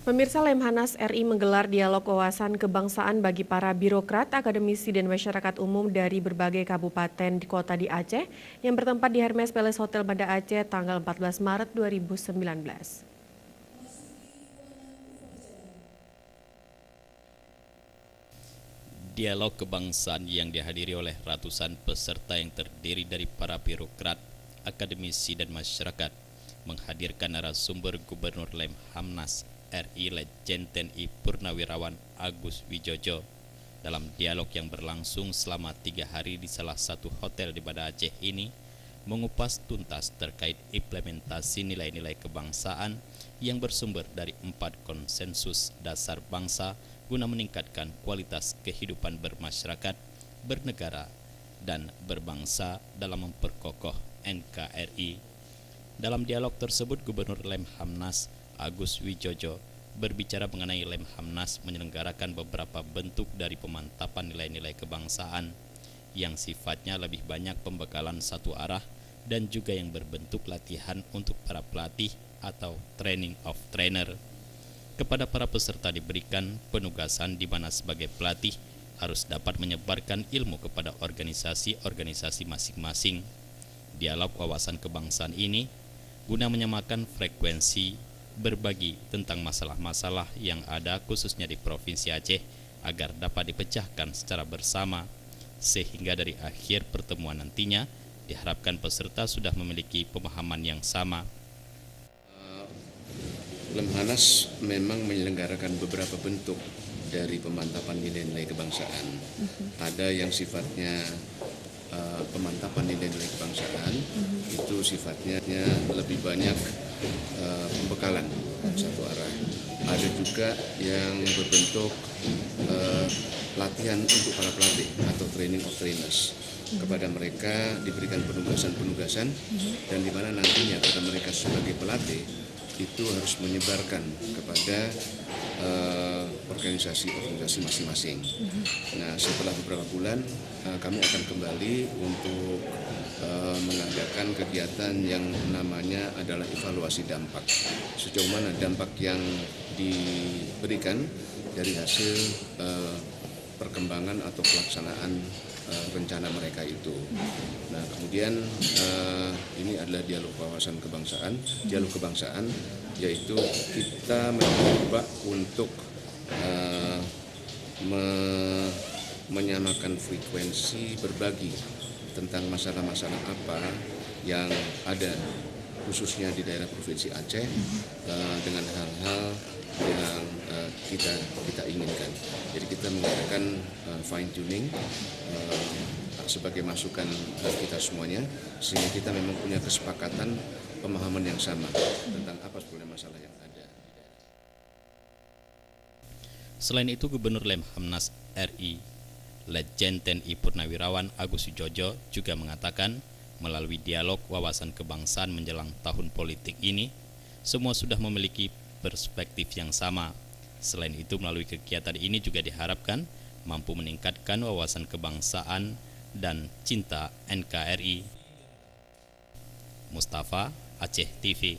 Pemirsa, Lemhanas RI menggelar dialog wawasan kebangsaan bagi para birokrat, akademisi, dan masyarakat umum dari berbagai kabupaten di kota di Aceh yang bertempat di Hermes Palace Hotel Banda Aceh tanggal 14 Maret 2019. Dialog kebangsaan yang dihadiri oleh ratusan peserta yang terdiri dari para birokrat, akademisi, dan masyarakat menghadirkan narasumber Gubernur Lemhanas RI Lejen TNI Purnawirawan Agus Wijojo dalam dialog yang berlangsung selama 3 hari di salah satu hotel di Banda Aceh ini mengupas tuntas terkait implementasi nilai-nilai kebangsaan yang bersumber dari 4 konsensus dasar bangsa guna meningkatkan kualitas kehidupan bermasyarakat, bernegara, dan berbangsa dalam memperkokoh NKRI. Dalam dialog tersebut, Gubernur Lemhanas Agus Wijojo berbicara mengenai Lemhanas menyelenggarakan beberapa bentuk dari pemantapan nilai-nilai kebangsaan yang sifatnya lebih banyak pembekalan satu arah dan juga yang berbentuk latihan untuk para pelatih atau training of trainer. Kepada para peserta diberikan penugasan di mana sebagai pelatih harus dapat menyebarkan ilmu kepada organisasi-organisasi masing-masing. Dialog wawasan kebangsaan ini guna menyamakan frekuensi berbagi tentang masalah-masalah yang ada khususnya di Provinsi Aceh agar dapat dipecahkan secara bersama, sehingga dari akhir pertemuan nantinya diharapkan peserta sudah memiliki pemahaman yang sama. Lemhanas memang menyelenggarakan beberapa bentuk dari pemantapan nilai-nilai kebangsaan. Ada yang sifatnya pemantapan nilai-nilai kebangsaan, itu sifatnya lebih banyak pembekalan satu arah. Ada juga yang berbentuk latihan untuk para pelatih atau training of trainers. Kepada mereka diberikan penugasan-penugasan dan di mana nantinya pada mereka sebagai pelatih itu harus menyebarkan kepada organisasi-organisasi masing-masing. Nah, setelah beberapa bulan kami akan kembali untuk mengadakan kegiatan yang namanya adalah evaluasi dampak. Sejauh mana dampak yang diberikan dari hasil perkembangan atau pelaksanaan rencana mereka itu. Nah, kemudian ini adalah dialog wawasan kebangsaan, yaitu kita mencoba untuk menyamakan frekuensi berbagi tentang masalah-masalah apa yang ada khususnya di daerah Provinsi Aceh dengan hal-hal yang kita inginkan. Jadi kita mengadakan fine tuning sebagai masukan kita semuanya, sehingga kita memang punya kesepakatan pemahaman yang sama tentang apa sebenarnya masalah yang ada. Selain itu, Gubernur Lemhanas RI Lejen TNI Purnawirawan Agus Wijojo juga mengatakan melalui dialog wawasan kebangsaan menjelang tahun politik ini, semua sudah memiliki perspektif yang sama. Selain itu, melalui kegiatan ini juga diharapkan mampu meningkatkan wawasan kebangsaan dan cinta NKRI. Mustafa, Aceh TV.